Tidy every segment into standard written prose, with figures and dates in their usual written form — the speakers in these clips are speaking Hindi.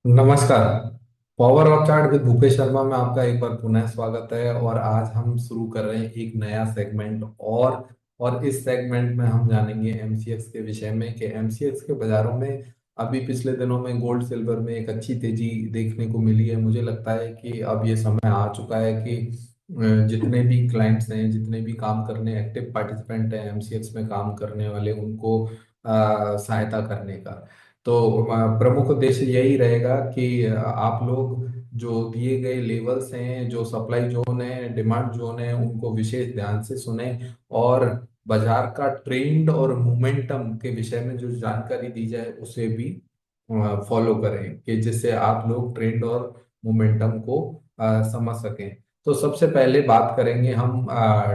नमस्कार। Power of chart with Bhupesh Sharma में आपका एक बार पुनः स्वागत है। और आज हम शुरू कर रहे हैं एक नया सेगमेंट। और इस सेगमेंट में हम जानेंगे एमसीएक्स के विषय में कि एमसीएक्स के बाजारों में अभी पिछले दिनों में गोल्ड सिल्वर में एक अच्छी तेजी देखने को मिली है। मुझे लगता है कि अब ये समय आ चुका है कि जितने भी क्लाइंट्स हैं, जितने भी काम करने एक्टिव पार्टिसिपेंट हैं एमसीएक्स में काम करने वाले, उनको सहायता करने का। तो प्रमुख उद्देश्य यही रहेगा कि आप लोग जो दिए गए लेवल्स हैं, जो सप्लाई जोन है, डिमांड जोन है, उनको विशेष ध्यान से सुने। और बाजार का ट्रेंड और मोमेंटम के विषय में जो जानकारी दी जाए उसे भी फॉलो करें, कि जिससे आप लोग ट्रेंड और मोमेंटम को समझ सकें। तो सबसे पहले बात करेंगे हम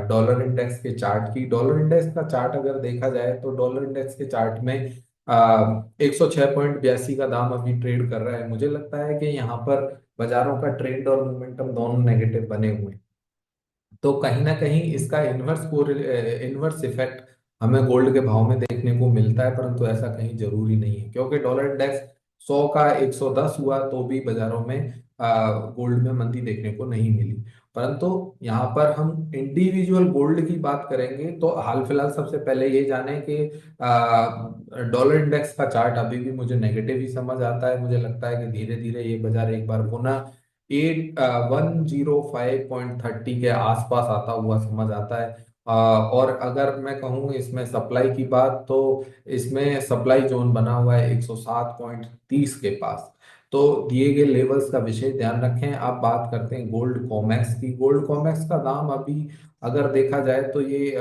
डॉलर इंडेक्स के चार्ट की। डॉलर इंडेक्स का चार्ट अगर देखा जाए तो डॉलर इंडेक्स के चार्ट में 106.82 का दाम अभी ट्रेड कर रहा है। मुझे लगता है कि यहाँ पर बाजारों का ट्रेंड और मोमेंटम दोनों नेगेटिव बने हुए हैं। तो कहीं ना कहीं इसका इन्वर्स इफेक्ट हमें गोल्ड के भाव में देखने को मिलता है, परंतु ऐसा कहीं जरूरी नहीं है, क्योंकि डॉलर इंडेक्स 100 का 110 हुआ तो भी बाजारों में गोल्ड में मंदी देखने को नहीं मिली। परंतु यहाँ पर हम इंडिविजुअल गोल्ड की बात करेंगे तो हाल फिलहाल सबसे पहले ये जाने कि डॉलर इंडेक्स का चार्ट अभी भी मुझे नेगेटिव ही समझ आता है। मुझे लगता है कि धीरे धीरे ये बाजार एक बार पुनः 105.30 के आसपास आता हुआ समझ आता है। और अगर मैं कहूँ इसमें सप्लाई की बात, तो इसमें सप्लाई जोन बना हुआ है 107.30 के पास। तो दिए गए लेवल्स का विशेष ध्यान रखें। आप बात करते हैं गोल्ड कॉमेक्स की। गोल्ड कॉमेक्स का दाम अभी अगर देखा जाए तो ये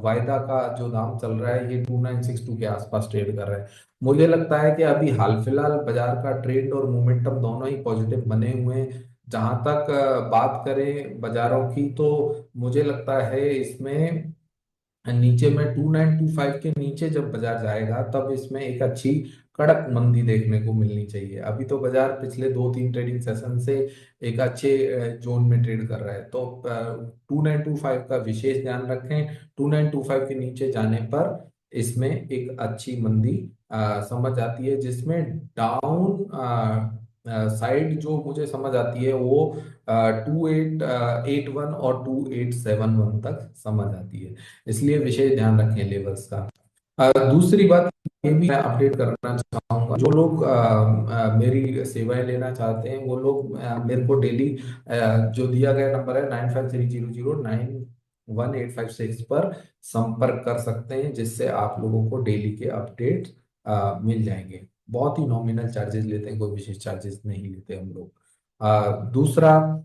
वायदा का जो दाम चल रहा है ये 2962 के आसपास ट्रेड कर रहा है। मुझे लगता है कि अभी हाल फिलहाल बाजार का ट्रेंड और मोमेंटम दोनों ही पॉजिटिव बने हुए हैं। जहां तक बात करें बाजारों की, तो मुझे लगता है इसमें नीचे में 2925 के नीचे जब बाजार जाएगा तब इसमें एक अच्छी कड़क मंदी देखने को मिलनी चाहिए। अभी तो बाजार पिछले 2-3 ट्रेडिंग सेशन से एक अच्छे जोन में ट्रेड कर रहा है। तो 2925 का विशेष ध्यान रखें। 2925 के नीचे जाने पर इसमें एक अच्छी मंदी समझ आती है, जिसमें डाउन साइड जो मुझे समझ आती है वो 2881 और 2871 तक समझ आती है। इसलिए विशेष ध्यान रखें लेवल्स का। दूसरी बात ये भी मैं अपडेट करना चाहूंगा, जो लोग मेरी सेवाएं लेना चाहते हैं वो लोग मेरे को डेली जो दिया गया नंबर है 9530091186 पर संपर्क कर सकते हैं, जिससे आप लोगों को डेली के अपडेट मिल जाएंगे। बहुत ही नॉमिनल चार्जेस लेते हैं, कोई विशेष चार्जेस नहीं लेते हम लोग। दूसरा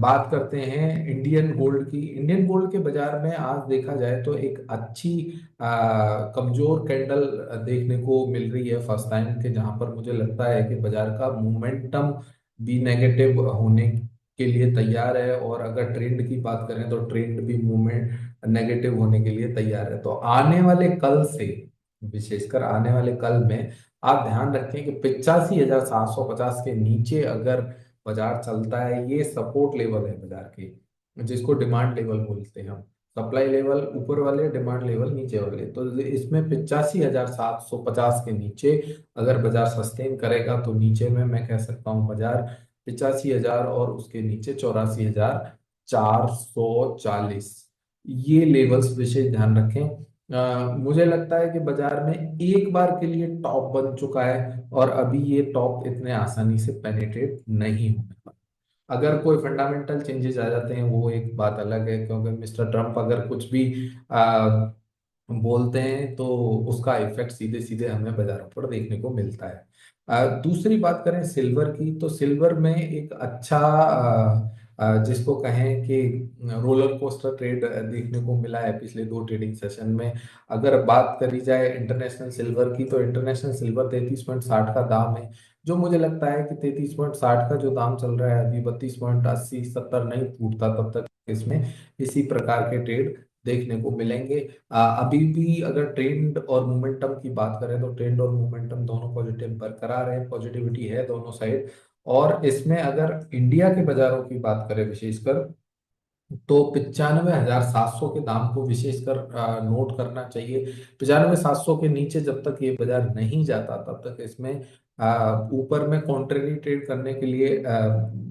बात करते हैं इंडियन गोल्ड की। इंडियन गोल्ड के बाजार में आज देखा जाए तो एक अच्छी कमजोर कैंडल देखने को मिल रही है फर्स्ट टाइम के, जहां पर मुझे लगता है कि बाजार का मोमेंटम भी नेगेटिव होने के लिए तैयार है। और अगर ट्रेंड की बात करें तो ट्रेंड भी मूवमेंट नेगेटिव होने के लिए तैयार है। तो आने वाले कल से, विशेषकर आने वाले कल में आप ध्यान रखें कि 85,750 के नीचे अगर बाजार चलता है, ये सपोर्ट लेवल है बाजार के, जिसको डिमांड लेवल बोलते हैं हम। सप्लाई लेवल ऊपर वाले, डिमांड लेवल नीचे वाले। तो इसमें 85,750 के नीचे अगर बाजार सस्टेन करेगा तो नीचे में मैं कह सकता हूँ बाजार 85,000 और उसके नीचे 84,440, ये लेवल्स विशेष ध्यान रखें। मुझे लगता है कि बाजार में एक बार के लिए टॉप बन चुका है और अभी ये टॉप इतने आसानी से पेनिट्रेट नहीं होने वाला। अगर कोई फंडामेंटल चेंजेस आ जाते हैं वो एक बात अलग है, क्योंकि मिस्टर ट्रम्प अगर कुछ भी बोलते हैं तो उसका इफेक्ट सीधे सीधे हमें बाजारों पर देखने को मिलता है। दूसरी बात करें सिल्वर की, तो सिल्वर में एक अच्छा जिसको कहें कि रोलर कोस्टर ट्रेड देखने को मिला है पिछले 2 ट्रेडिंग सेशन में। अगर बात करी जाए इंटरनेशनल सिल्वर की, तो इंटरनेशनल सिल्वर 33.60 का दाम है। जो मुझे लगता है कि 33.60 का जो दाम चल रहा है अभी 32.80-70 नहीं टूटता तब तक इसमें इसी प्रकार के ट्रेड देखने को मिलेंगे। अभी भी अगर ट्रेंड और मोमेंटम की बात करें तो ट्रेंड और मोमेंटम दोनों पॉजिटिव बरकरार है, पॉजिटिविटी है दोनों साइड। और इसमें अगर इंडिया के बाजारों की बात करें विशेषकर, तो 95,700 के दाम को विशेषकर नोट करना चाहिए। 95,700 के नीचे जब तक ये बाजार नहीं जाता तब तक इसमें ऊपर में कॉन्ट्रेरी ट्रेड करने के लिए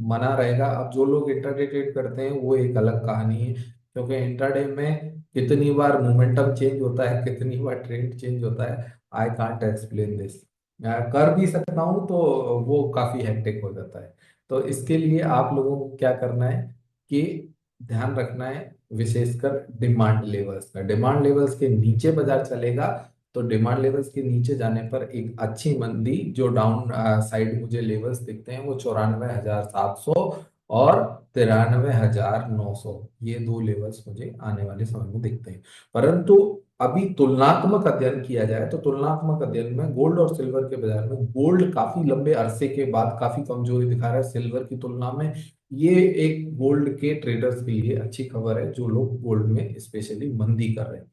मना रहेगा। अब जो लोग इंट्राडे ट्रेड करते हैं वो एक अलग कहानी है, क्योंकि इंट्राडे में कितनी बार मोमेंटम चेंज होता है, कितनी बार ट्रेंड चेंज होता है, आई कांट एक्सप्लेन दिस। कर भी सकता हूँ तो वो काफी हेक्टिक हो जाता है। तो इसके लिए आप लोगों को क्या करना है कि ध्यान रखना है विशेषकर डिमांड लेवल्स का। डिमांड लेवल्स के नीचे बाजार चलेगा तो डिमांड लेवल्स के नीचे जाने पर एक अच्छी मंदी, जो डाउन साइड मुझे लेवल्स दिखते हैं वो 94,700 और 93,900, ये दो लेवल्स मुझे आने वाले समय में दिखते हैं। परंतु अभी तुलनात्मक अध्ययन किया जाए तो तुलनात्मक अध्ययन में गोल्ड और सिल्वर के बाजार में गोल्ड काफी लंबे अरसे के बाद काफी कमजोरी दिखा रहा है सिल्वर की तुलना में। ये एक गोल्ड के ट्रेडर्स के लिए अच्छी खबर है, जो लोग गोल्ड में स्पेशली मंदी कर रहे हैं।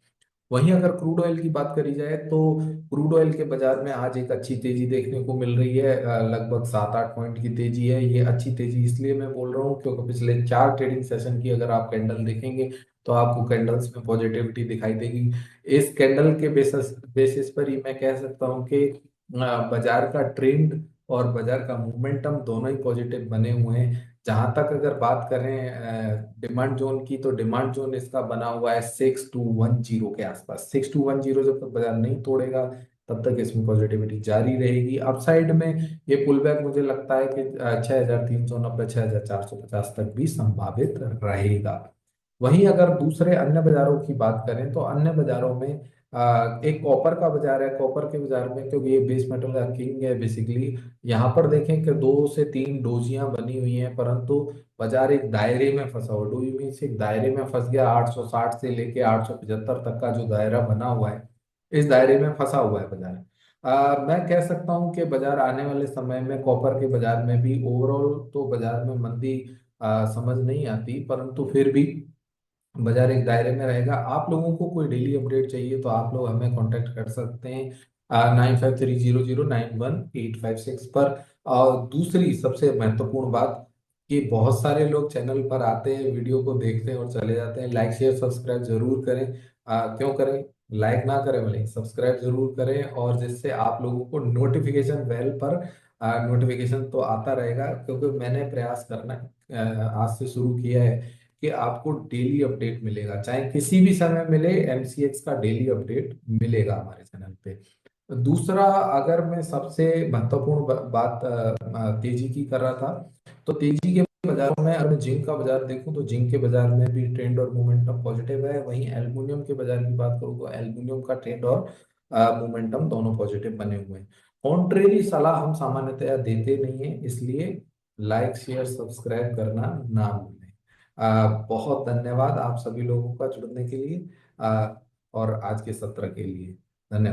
वहीं अगर क्रूड ऑयल की बात करी जाए तो क्रूड ऑयल के बाजार में आज एक अच्छी तेजी देखने को मिल रही है। लगभग 7-8 पॉइंट की तेजी है। ये अच्छी तेजी इसलिए मैं बोल रहा हूँ क्योंकि पिछले 4 ट्रेडिंग सेशन की अगर आप कैंडल देखेंगे तो आपको कैंडल्स में पॉजिटिविटी दिखाई देगी। इस कैंडल के बेसिस बेसिस पर ही मैं कह सकता हूँ कि बाजार का ट्रेंड और बाजार का मोमेंटम दोनों ही पॉजिटिव बने हुए हैं। जहां तक अगर बात करें डिमांड जोन की, तो डिमांड जोन इसका बना हुआ है 6210 के आसपास। 6210 जब तक बाजार नहीं तोड़ेगा तब तक इसमें पॉजिटिविटी जारी रहेगी। अपसाइड में ये पुल बैक मुझे लगता है कि 6,390, 6,450 तक भी संभावित रहेगा। वहीं अगर दूसरे अन्य बाजारों की बात करें तो अन्य बाजारों में एक कॉपर का बाजार है। कॉपर के बाजार में, क्योंकि ये बेस मेटल का किंग है बेसिकली, यहाँ पर देखें कि 2 से 3 डोजियां बनी हुई हैं, परंतु बाजार एक दायरे में फंसा हुआ। डोजी मीन्स एक दायरे में फंस गया। 860 से लेके 875 तक का जो दायरा बना हुआ है, इस दायरे में फंसा हुआ है बाजार। मैं कह सकता हूँ कि बाजार आने वाले समय में कॉपर के बाजार में भी ओवरऑल तो बाजार में मंदी समझ नहीं आती, परंतु फिर भी बाजार एक दायरे में रहेगा। आप लोगों को कोई डेली अपडेट चाहिए तो आप लोग हमें कांटेक्ट कर सकते हैं 9530091856 पर। और दूसरी सबसे महत्वपूर्ण बात कि बहुत सारे लोग चैनल पर आते हैं, वीडियो को देखते हैं और चले जाते हैं। लाइक शेयर सब्सक्राइब जरूर करें। क्यों करें, लाइक ना करें भले सब्सक्राइब जरूर करें, और जिससे आप लोगों को नोटिफिकेशन बेल पर नोटिफिकेशन तो आता रहेगा, क्योंकि मैंने प्रयास करना आज से शुरू किया है कि आपको डेली अपडेट मिलेगा, चाहे किसी भी समय मिले, एमसीएक्स का डेली अपडेट मिलेगा हमारे चैनल पे। दूसरा, अगर मैं सबसे महत्वपूर्ण बात तेजी की कर रहा था, तो तेजी के बाजारों में अगर मैं जिंक का बाजार देखूं तो जिंक के बाजार में भी ट्रेंड और मोमेंटम पॉजिटिव है। वहीं एल्युमिनियम के बाजार की बात करूं तो एल्युमिनियम का ट्रेंड और मोमेंटम दोनों पॉजिटिव बने हुए हैं। कॉन्ट्रेरी सलाह हम सामान्यतया देते नहीं है, इसलिए लाइक शेयर सब्सक्राइब करना ना भूलें। बहुत धन्यवाद आप सभी लोगों का जुड़ने के लिए, और आज के सत्र के लिए धन्यवाद।